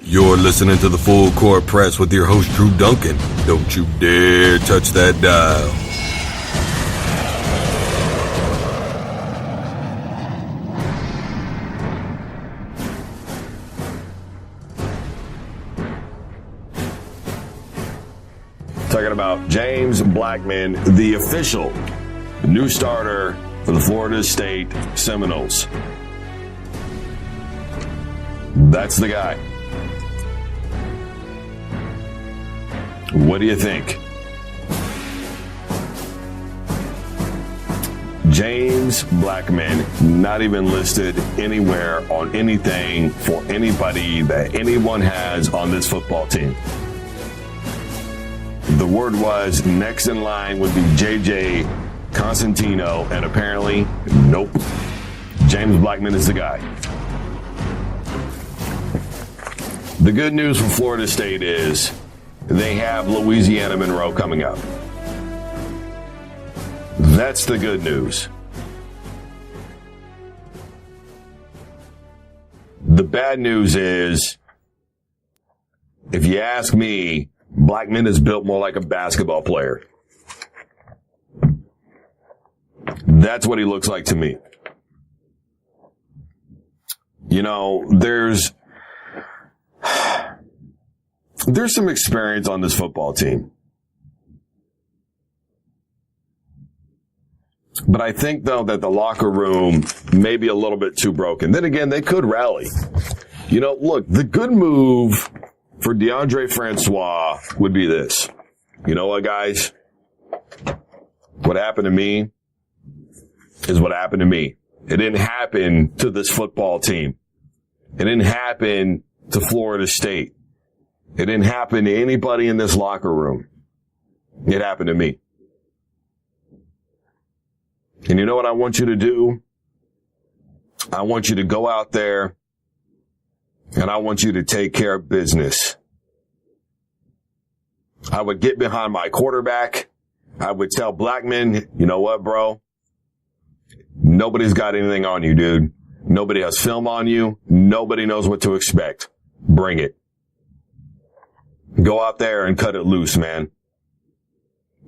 You're listening to the Full Court Press with your host, Drew Duncan. Don't you dare touch that dial. Talking about James Blackman, the official new starter for the Florida State Seminoles. That's the guy. What do you think? James Blackman, not even listed anywhere on anything for anybody that anyone has on this football team. The word was next in line would be J.J. Constantino, and apparently, nope. James Blackman is the guy. The good news for Florida State is they have Louisiana Monroe coming up. That's the good news. The bad news is, if you ask me, Blackman is built more like a basketball player. That's what he looks like to me. You know, there's some experience on this football team. But I think, though, that the locker room may be a little bit too broken. Then again, they could rally. You know, look, the good move for DeAndre Francois would be this. You know what, guys? What happened to me is what happened to me. It didn't happen to this football team. It didn't happen to Florida State. It didn't happen to anybody in this locker room. It happened to me. And you know what I want you to do? I want you to go out there and I want you to take care of business. I would get behind my quarterback. I would tell Blackman, you know what, bro? Nobody's got anything on you, dude. Nobody has film on you. Nobody knows what to expect. Bring it. Go out there and cut it loose, man.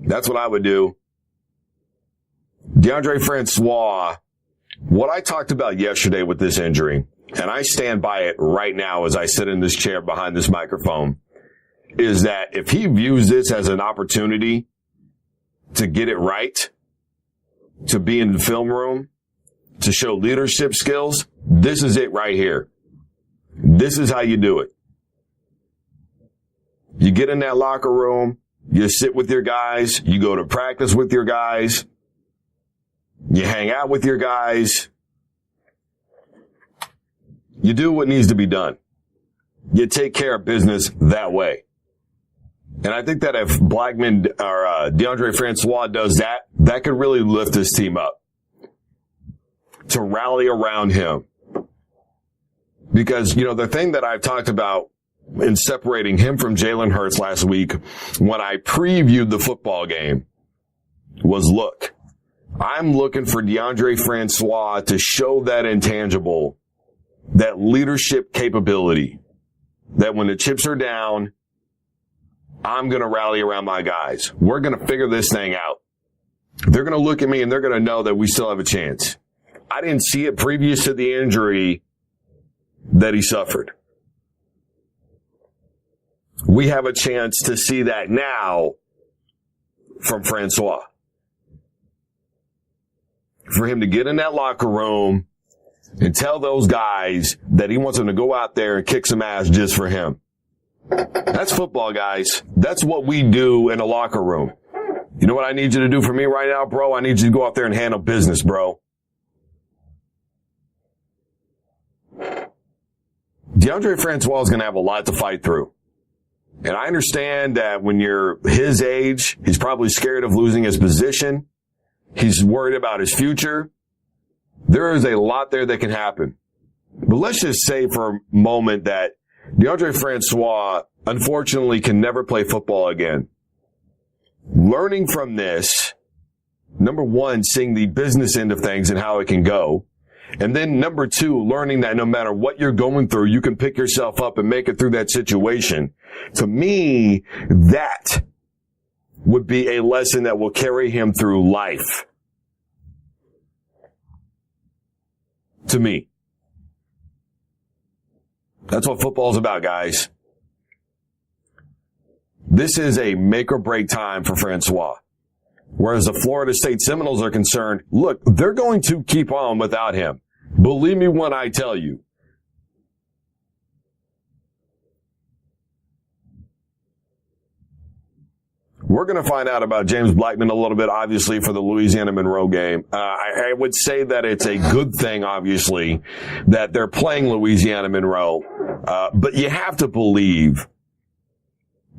That's what I would do. DeAndre Francois, what I talked about yesterday with this injury, and I stand by it right now as I sit in this chair behind this microphone, is that if he views this as an opportunity to get it right, to be in the film room, to show leadership skills, this is it right here. This is how you do it. You get in that locker room, you sit with your guys, you go to practice with your guys, you hang out with your guys, you do what needs to be done. You take care of business that way. And I think that if Blackman or DeAndre Francois does that, that could really lift this team up. To rally around him. Because, you know, the thing that I've talked about in separating him from Jalen Hurts last week when I previewed the football game was, look, I'm looking for DeAndre Francois to show that intangible, that leadership capability, that when the chips are down, I'm going to rally around my guys. We're going to figure this thing out. They're going to look at me and they're going to know that we still have a chance. I didn't see it previous to the injury that he suffered. We have a chance to see that now from Francois. For him to get in that locker room and tell those guys that he wants them to go out there and kick some ass just for him. That's football, guys. That's what we do in a locker room. You know what I need you to do for me right now, bro? I need you to go out there and handle business, bro. DeAndre Francois is going to have a lot to fight through. And I understand that when you're his age, he's probably scared of losing his position. He's worried about his future. There is a lot there that can happen. But let's just say for a moment that DeAndre Francois, unfortunately, can never play football again. Learning from this, number one, seeing the business end of things and how it can go. And then number 2, learning that no matter what you're going through, you can pick yourself up and make it through that situation. To me, that would be a lesson that will carry him through life. To me. That's what football's about, guys. This is a make or break time for Francois. Whereas the Florida State Seminoles are concerned, look, they're going to keep on without him. Believe me when I tell you. We're going to find out about James Blackman a little bit, obviously, for the Louisiana-Monroe game. I would say that it's a good thing, obviously, that they're playing Louisiana-Monroe. But you have to believe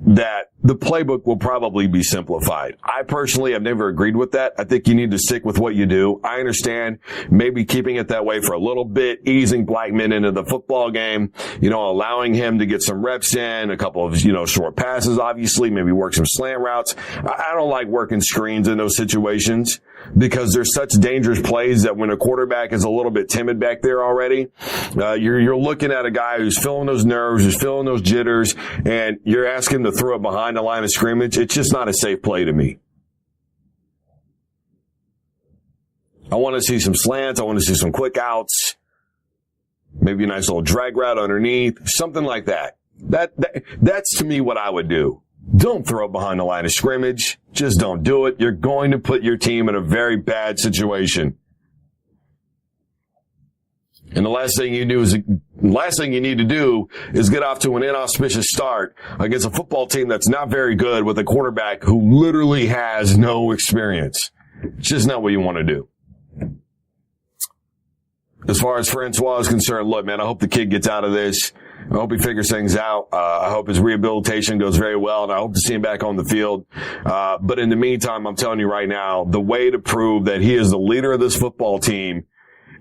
that the playbook will probably be simplified. I personally have never agreed with that. I think you need to stick with what you do. I understand maybe keeping it that way for a little bit, easing Blackman into the football game, allowing him to get some reps in, a couple of, short passes, obviously, maybe work some slant routes. I don't like working screens in those situations because there's such dangerous plays that when a quarterback is a little bit timid back there already, you're looking at a guy who's feeling those nerves, who's feeling those jitters, and you're asking him to throw it behind the line of scrimmage. It's just not a safe play to me. I want to see some slants. I want to see some quick outs. Maybe a nice little drag route underneath. Something like that. That's to me what I would do. Don't throw it behind the line of scrimmage. Just don't do it. You're going to put your team in a very bad situation. And the last thing you need to do is get off to an inauspicious start against a football team that's not very good with a quarterback who literally has no experience. It's just not what you want to do. As far as Francois is concerned, look, man, I hope the kid gets out of this. I hope he figures things out. I hope his rehabilitation goes very well, and I hope to see him back on the field. But in the meantime, I'm telling you right now, the way to prove that he is the leader of this football team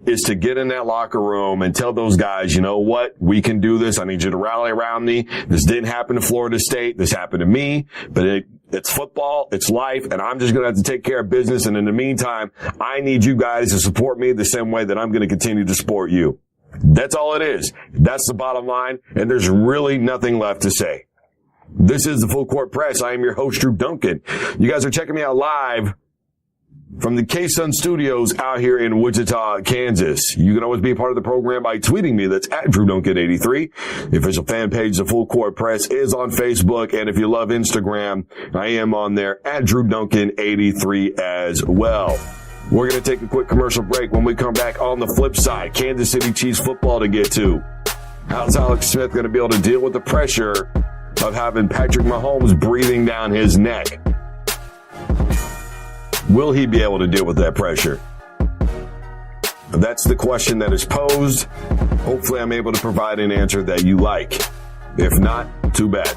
is to get in that locker room and tell those guys, you know what, we can do this. I need you to rally around me. This didn't happen to Florida State. This happened to me, but it's football, it's life, and I'm just going to have to take care of business. And in the meantime, I need you guys to support me the same way that I'm going to continue to support you. That's all it is. That's the bottom line, and there's really nothing left to say. This is the Full Court Press. I am your host, Drew Duncan. You guys are checking me out live from the K-Sun Studios out here in Wichita, Kansas. You can always be a part of the program by tweeting me. That's at DrewDuncan83. The official fan page, the Full Court Press, is on Facebook. And if you love Instagram, I am on there at DrewDuncan83 as well. We're going to take a quick commercial break. When we come back on the flip side, Kansas City Chiefs football to get to. How's Alex Smith going to be able to deal with the pressure of having Patrick Mahomes breathing down his neck? Will he be able to deal with that pressure? That's the question that is posed. Hopefully I'm able to provide an answer that you like. If not, too bad.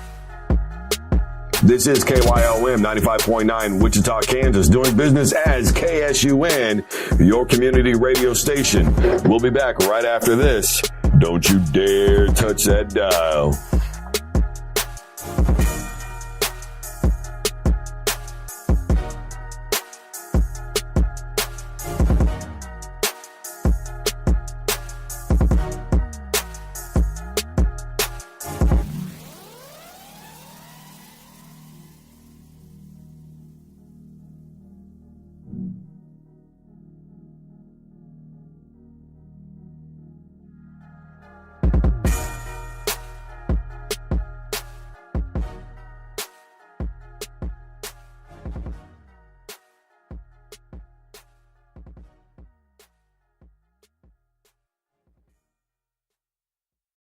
This is KYOM 95.9 Wichita, Kansas, doing business as KSUN, your community radio station. We'll be back right after this. Don't you dare touch that dial.